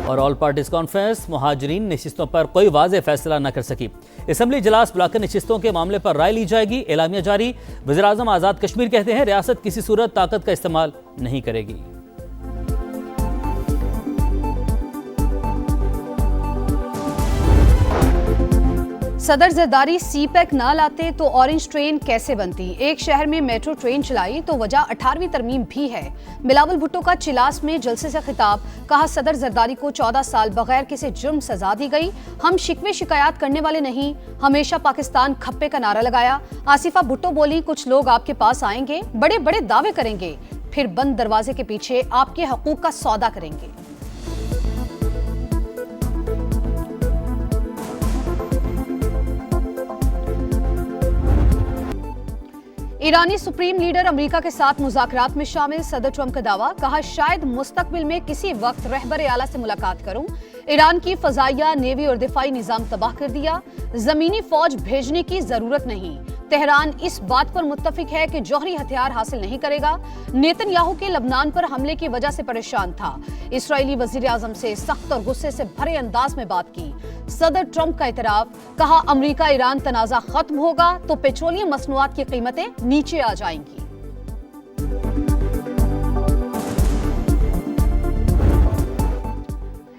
और all parties conference मुहाजिरीन नशिस्तों पर कोई वाज़ेह फैसला न कर सकी। असम्बली इजलास बुलाकर नशिस्तों के मामले पर राय ली जाएगी। एलामिया जारी। वज़ीर आज़म आज़ाद कश्मीर कहते हैं रियासत किसी सूरत ताकत का इस्तेमाल नहीं करेगी। सदर जरदारी सी पैक ना लाते तो ऑरेंज ट्रेन कैसे बनती। एक शहर में मेट्रो ट्रेन चलाई तो वजह 18वीं तरमीम भी है। बिलावल भुट्टो का चिलास में जलसे से खिताब। कहा सदर जरदारी को 14 साल बगैर किसी जुर्म सजा दी गई। हम शिकवे शिकायत करने वाले नहीं, हमेशा पाकिस्तान खप्पे का नारा लगाया। आसिफा भुट्टो बोली कुछ लोग आपके पास आएंगे, बड़े बड़े दावे करेंगे, फिर बंद दरवाजे के पीछे आपके हकूक का सौदा करेंगे। ईरानी सुप्रीम लीडर अमेरिका के साथ मुज़ाकरात में शामिल। सदर ट्रंप का दावा। कहा शायद मुस्तकबिल में किसी वक्त रहबर आला से मुलाकात करूं। ईरान की फजाइया, नेवी और दिफाई निजाम तबाह कर दिया। जमीनी फौज भेजने की जरूरत नहीं। तेहरान इस बात पर मुत्तफिक है कि जौहरी हथियार हासिल नहीं करेगा। नेतन्याहू के लबनान पर हमले की वजह से परेशान था। इसराइली वजीर आजम से सख्त और गुस्से से भरे अंदाज में बात की। सदर ट्रंप का इतराफ। कहा अमेरिका ईरान तनाज़ा खत्म होगा तो पेट्रोलियम मसनूआत की कीमतें नीचे आ जाएंगी।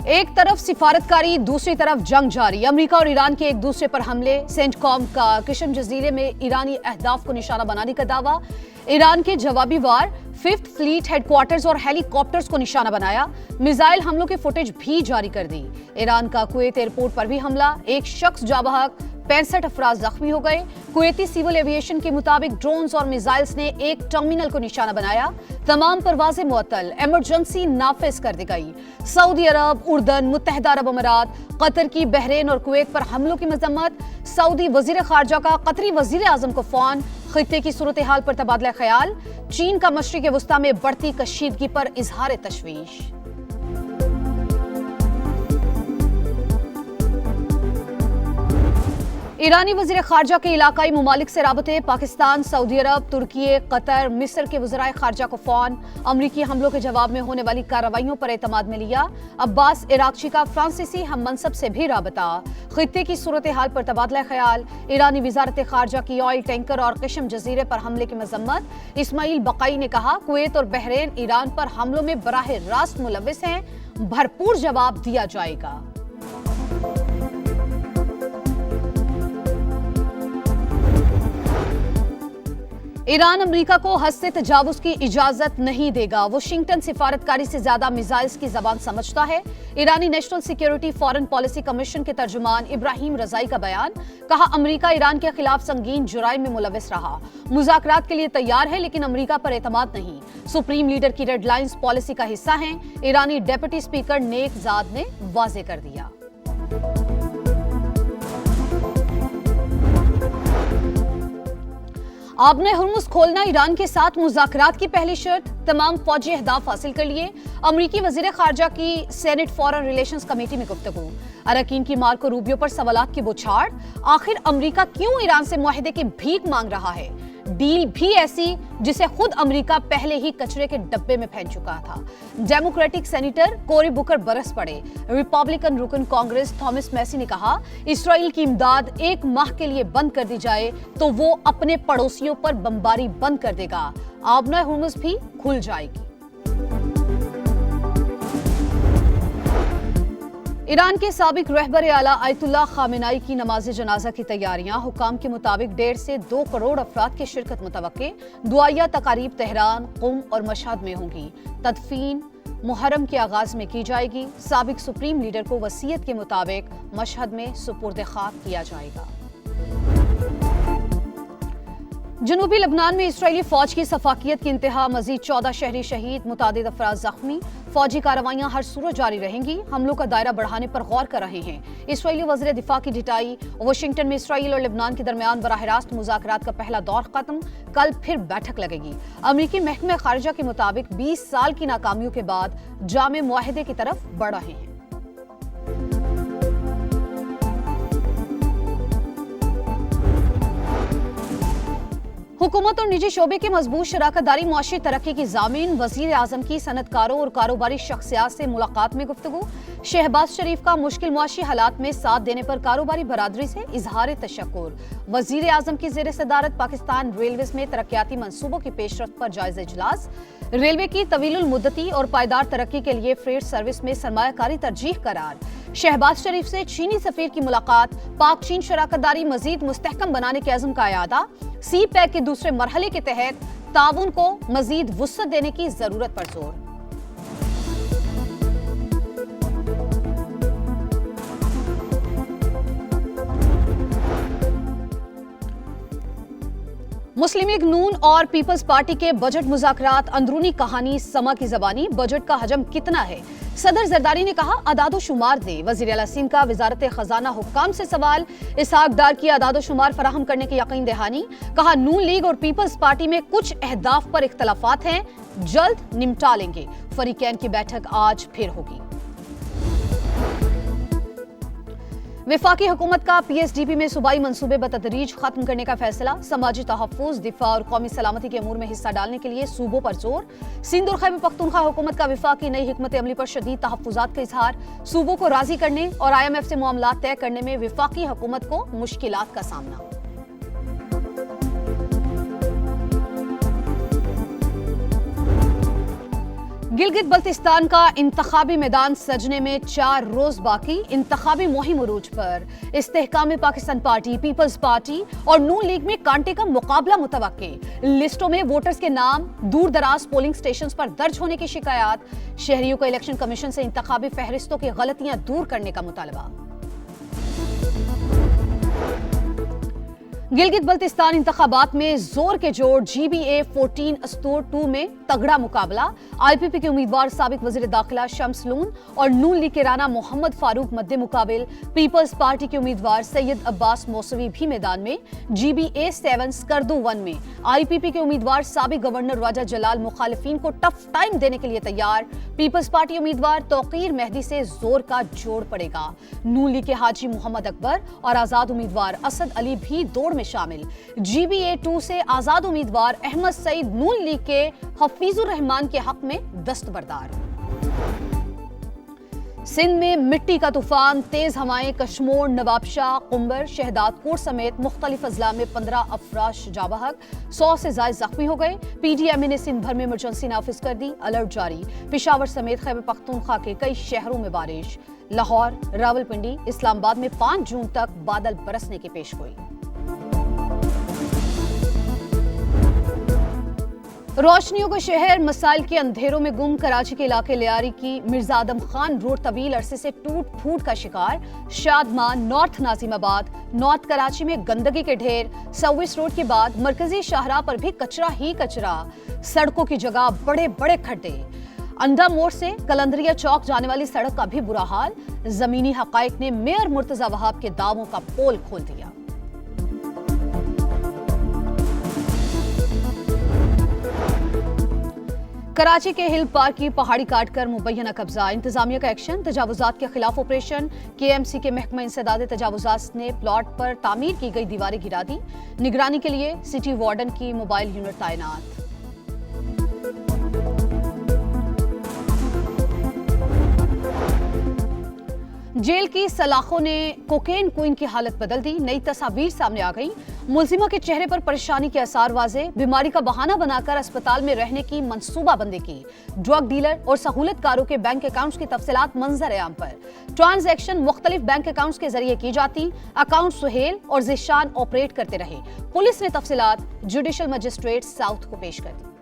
एक तरफ सिफारतकारी, दूसरी तरफ जंग जारी। अमेरिका और ईरान के एक दूसरे पर हमले। सेंटकॉम का किशम जजीरे में ईरानी अहदाफ को निशाना बनाने का दावा। ईरान के जवाबी वार 5th फ्लीट हेडक्वार्टर्स और हेलीकॉप्टर्स को निशाना बनाया। मिसाइल हमलों की फुटेज भी जारी कर दी। ईरान का कुवैत एयरपोर्ट पर भी हमला। एक शख्स जाबहक, 65 अफराद जख्मी हो गए। कुवैती सिविल एविएशन के मुताबिक ड्रोन्स और मिसाइल्स ने एक टर्मिनल को निशाना बनाया। तमाम परवाजें मुअत्तल, इमरजेंसी नाफिज कर दी गई। सऊदी अरब, उर्दन, मुत्तहिदा अरब अमारात, कतर की बहरीन और कुवैत पर हमलों की मजम्मत। सऊदी वजीर खारजा का कतरी वजीर आजम को फोन। खित्ते की सूरत हाल पर तबादला ख्याल। चीन का मशरिक वस्ता में बढ़ती कशीदगी पर इजहार तशवीश। ईरानी वज़ीर खारजा के इलाकाई ममालिक से राबते। पाकिस्तान, सऊदी अरब, तुर्की, कतर, मिस्र के वज़राए खारजा को फोन। अमरीकी हमलों के जवाब में होने वाली कार्रवाइयों पर एतमाद में लिया। अब्बास इराक़ची का फ्रांसीसी हम मनसब से भी राबता। खित्ते की सूरत हाल पर तबादला ख्याल। ईरानी वज़ारत खारजा की ऑयल टैंकर और किशम जजीरे पर हमले की मजम्मत। इस्माइल बकाई ने कहा कुवैत और बहरीन ईरान पर हमलों में बराह रास्त मुलव्विस हैं, भरपूर जवाब दिया जाएगा। ईरान अमेरिका को हद से तजावुज की इजाजत नहीं देगा। वाशिंगटन सिफारतकारी से ज्यादा मिसाइल्स की जबान समझता है। ईरानी national security foreign policy commission के तर्जुमान इब्राहिम रजाई का बयान। कहा अमेरिका ईरान के खिलाफ संगीन जुराइम में मुलव्विस रहा। मुज़ाकरात के लिए तैयार है लेकिन अमेरिका पर एतमाद नहीं। सुप्रीम लीडर की रेड लाइंस पॉलिसी का हिस्सा हैं। ईरानी डेप्यूटी स्पीकर नेक ज़ाद ने वाजे कर दिया। आपने हुर्मुज़ खोलना ईरान के साथ मुज़ाकरात की पहली शर्त। तमाम फौजी अहदाफ हासिल कर लिए। अमरीकी वज़ीर खारजा की सेनेट फॉरेन रिलेशंस कमेटी में गुफ्तगू। अरकान की मार्को रूबियो पर सवालात की बौछार। आखिर अमरीका क्यों ईरान से मुआहदे की भीख मांग रहा है? डील भी ऐसी जिसे खुद अमेरिका पहले ही कचरे के डब्बे में फेंक चुका था। डेमोक्रेटिक सेनेटर कोरी बुकर बरस पड़े। रिपब्लिकन रुकन कांग्रेस थॉमस मैसी ने कहा इसराइल की इमदाद 1 माह के लिए बंद कर दी जाए तो वो अपने पड़ोसियों पर बमबारी बंद कर देगा। आबना हुर्मुज़ भी खुल जाएगी। ईरान के साबिक रहबर आला आयतुल्लाह खामेनाई की नमाज जनाजा की तैयारियां। हुकाम के मुताबिक 1.5 से 2 करोड़ अफराद की शिरकत मुतवक्के। दुआया तकारीब तेहरान, कुम और मशहद में होंगी। तदफीन मुहर्रम के आगाज में की जाएगी। साबिक सुप्रीम लीडर को वसीयत के मुताबिक मशहद में सुपुर्द खाक किया जाएगा। जनूबी लबनान में इसराइली फौज की सफाकियत की इंतहा। मजीद 14 शहरी शहीद, मुतादिद अफराद जख्मी। फौजी कार्रवाइयां हर सूरत जारी रहेंगी। हमलों का दायरा बढ़ाने पर गौर कर रहे हैं। इसराइली वज़ीर दिफा की ढिटाई। वाशिंगटन में इसराइल और लेबनान के दरमियान बराह रास्त मुज़ाकरात का पहला दौर खत्म। कल फिर बैठक लगेगी। अमरीकी महकमे खारजा के मुताबिक 20 साल की नाकामियों के बाद जामे मुआहदे की तरफ बढ़ रहे हैं। हुकूमत और निजी शोबे की मजबूत शराकतदारी मुआशी तरक्की की जामीन। वजीर आजम की सनतकारों और कारोबारी शख्सियात से मुलाकात में गुफ्तगू। शहबाज शरीफ का मुश्किल मुआशी हालात में साथ देने पर कारोबारी बरादरी से इजहार तशक्कुर। वजीर आजम की जेर सदारत पाकिस्तान रेलवेज में तरक्याती मंसूबों की पेशरफ्त पर जायजा इजलास। रेलवे की तवीलुल मुद्दती और पायदार तरक्की के लिए फ्रेट सर्विस में सरमायाकारी तरजीह करार। शहबाज शरीफ से चीनी सफीर की मुलाकात। पाक चीन शराकतदारी मजीद मुस्तहकम बनाने के अज़्म का इआदा। सी पैक के दूसरे मरहले के तहत ताउन को मजीद वुसअत देने की जरूरत पर जोर। मुस्लिम लीग नून और पीपल्स पार्टी के बजट मुज़ाकरात। अंदरूनी कहानी समा की ज़बानी। बजट का हजम कितना है? सदर जरदारी ने कहा अदादो शुमार दे। वज़ीर आला सिंध का वजारत खजाना हुक्काम से सवाल। इसहाक डार की अदादो शुमार फराहम करने की यकीन दहानी। कहा नून लीग और पीपल्स पार्टी में कुछ अहदाफ पर इख्तलाफात हैं, जल्द निपटा लेंगे। फरीकैन की बैठक आज फिर होगी। विफाकी हुकूमत का पीएसडीपी में सूबाई मंसूबे बतदरीज खत्म करने का फैसला। समाजी तहफ़्फ़ुज़, दिफा और कौमी सलामती के अमूर में हिस्सा डालने के लिए सूबों पर जोर। सिंध और खैबर पख्तूनख्वा हुकूमत का विफाकी नई हिकमत अमली पर शदीद तहफ़्फ़ुज़ात का इजहार। सूबों को राजी करने और IMF से मामलात तय करने में विफाकी हुकूमत को मुश्किलात का सामना। गिलगित बल्तिस्तान का इंतखाबी मैदान सजने में 4 रोज बाकी। इंतखाबी मुहिम उरूज पर। इस्तेहकाम पाकिस्तान पार्टी, पीपल्स पार्टी और नून लीग में कांटे का मुकाबला मुतवक्के। लिस्टों में वोटर्स के नाम दूर दराज पोलिंग स्टेशन पर दर्ज होने की शिकायत। शहरियों को इलेक्शन कमीशन से इंतखाबी फहरिस्तों की गलतियां दूर करने का मुतालबा। गिलगित बल्तिस्तान इंतखाबात में जोर के जोर। GBA 14 अस्तूर 2 में तगड़ा मुकाबला। IPP के उम्मीदवार साबिक वजीर दाखिला शम्स लून और नून लीग के राना मोहम्मद फारूक मद्दे मुकाबिल। पीपल्स पार्टी के उम्मीदवार सैयद अब्बास मौसवी भी मैदान में। GBA 7 स्कर्दू 1 में IPP के उम्मीदवार साबिक गवर्नर राजा जलाल मुखालिफिन को टफ टाइम देने के लिए तैयार। पीपल्स पार्टी उम्मीदवार तौकीर मेहदी से जोर का जोड़ पड़ेगा। नून लीग के हाजी मोहम्मद अकबर और आजाद उम्मीदवार असद अली भी दौड़ में शामिल। GBA 2 से आजाद उम्मीदवार अहमद सईद नून लीग के हफीजुर रहमान के हक में दस्तबरदार। सिंध में मिट्टी का तूफान, तेज हवाएं। कश्मोर, नवाबशाह, कुंबर, शहदादकोट समेत मुख्तलिफ अजला में 15 अफराद जाबहक, 100 से ज्यादा जख्मी हो गए। PDMA ने सिंध भर में इमरजेंसी नाफिज कर दी, अलर्ट जारी। पेशावर समेत खैबर पख्तूनख्वा के कई शहरों में बारिश। लाहौर, रावलपिंडी, इस्लामाबाद में 5 जून तक बादल बरसने की पेशगोई। रोशनियों का शहर, मसाइल के अंधेरों में गुम। कराची के इलाके लियारी की मिर्जा आदम खान रोड तवील अरसे से टूट फूट का शिकार। शादमान, नॉर्थ नाजिमाबाद, नॉर्थ कराची में गंदगी के ढेर। सर्विस रोड के बाद मरकजी शाहराह पर भी कचरा ही कचरा। सड़कों की जगह बड़े बड़े खड्डे। अंडा मोड़ से कलंदरिया चौक जाने वाली सड़क का भी बुरा हाल। जमीनी हकाइक ने मेयर मुर्तजा वहाब के दावों का पोल खोल दिया। कराची के हिल पार्क की पहाड़ी काटकर मुबैना कब्जा। इंतजामिया का एक्शन। तजावुजात के खिलाफ ऑपरेशन। KMC के महकमा इंसदाद तजावुजात ने प्लॉट पर तामीर की गई दीवारें गिरा दी। निगरानी के लिए सिटी वार्डन की मोबाइल यूनिट तैनात। जेल की सलाखों ने कोकेन क्वीन की हालत बदल दी। नई तस्वीर सामने आ गई। मुलजिमा के चेहरे पर परेशानी के आसार वाजे। बीमारी का बहाना बनाकर अस्पताल में रहने की मंसूबाबंदी की। ड्रग डीलर और सहूलतकारों के बैंक अकाउंट्स की तफसीलात मंजर आम पर। ट्रांजैक्शन मुख्तलिफ बैंक अकाउंट्स के जरिए की जाती। अकाउंट सुहेल और जिशान ऑपरेट करते रहे। पुलिस ने तफसीलात जुडिशल मजिस्ट्रेट साउथ को पेश कर दी।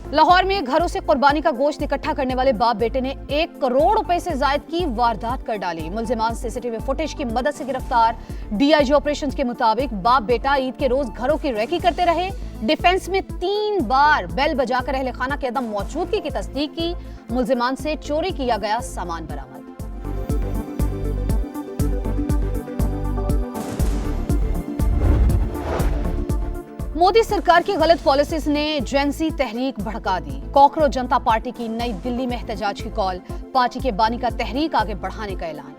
लाहौर में घरों से कुर्बानी का गोश्त इकट्ठा करने वाले बाप बेटे ने 1 करोड़ रुपए से जायद की वारदात कर डाली। मुलजिमान CCTV फुटेज की मदद से गिरफ्तार। DIG ऑपरेशंस के मुताबिक बाप बेटा ईद के रोज घरों की रेकी करते रहे। डिफेंस में 3 बार बेल बजाकर अहले खाना के अदम मौजूदगी की तस्दीक की। मुलजिमान से चोरी किया गया सामान बरामद। मोदी सरकार की गलत पॉलिसीज ने जेंजी तहरीक भड़का दी। कॉकरोच जनता पार्टी की नई दिल्ली में एहतजाज की कॉल। पार्टी के बानी का तहरीक आगे बढ़ाने का ऐलान।